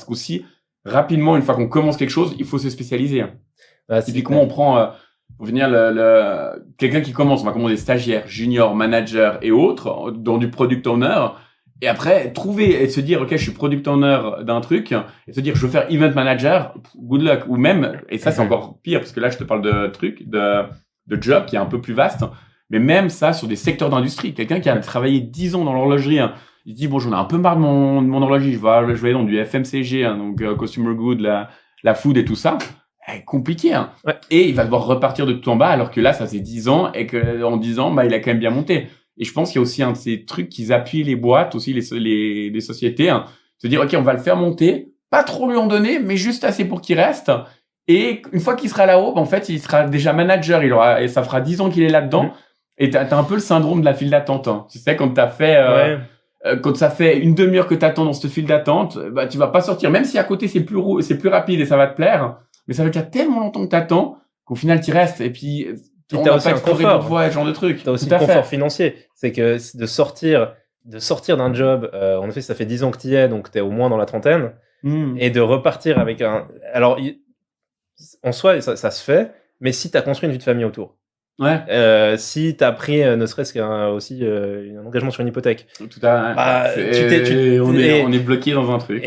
parce qu'aussi, rapidement, une fois qu'on commence quelque chose, il faut se spécialiser. Typiquement, on prend, pour venir quelqu'un qui commence, on va commander stagiaire, junior, manager et autres, dans du product owner. Et après, trouver et se dire, OK, je suis product owner d'un truc, et se dire, je veux faire event manager, good luck. Ou même, et ça, c'est encore pire, parce que là, je te parle de trucs, de job qui est un peu plus vaste. Mais même ça, sur des secteurs d'industrie. Quelqu'un qui a travaillé 10 ans dans l'horlogerie, il se dit, bon, j'en ai un peu marre de mon horlogerie, je vais aller dans du FMCG, donc consumer good, la food et tout ça. Compliqué, Ouais. Et il va devoir repartir de tout en bas, alors que là, ça faisait 10 ans, et que en 10 ans, il a quand même bien monté. Et je pense qu'il y a aussi un de ces trucs qui appuient les boîtes, aussi les sociétés, se dire, OK, on va le faire monter, pas trop lui en donner, mais juste assez pour qu'il reste. Et une fois qu'il sera là-haut, en fait, il sera déjà manager, et ça fera 10 ans qu'il est là-dedans. Et t'as un peu le syndrome de la file d'attente. Tu sais, quand t'as fait, quand ça fait une demi-heure que t'attends dans cette file d'attente, tu vas pas sortir. Même si à côté c'est plus rapide et ça va te plaire, mais ça veut dire tellement longtemps que t'attends qu'au final t'y restes. Et puis t'as aussi un confort. Ce genre de truc. T'as aussi le confort financier. C'est que de sortir d'un job, en effet, ça fait 10 ans que t'y es, donc t'es au moins dans la trentaine, et de repartir avec alors, en soi, ça se fait, mais si t'as construit une vie de famille autour. Ouais. Si t'as pris ne serait-ce qu'un aussi un engagement sur une hypothèque, Tout à on est bloqué dans un truc.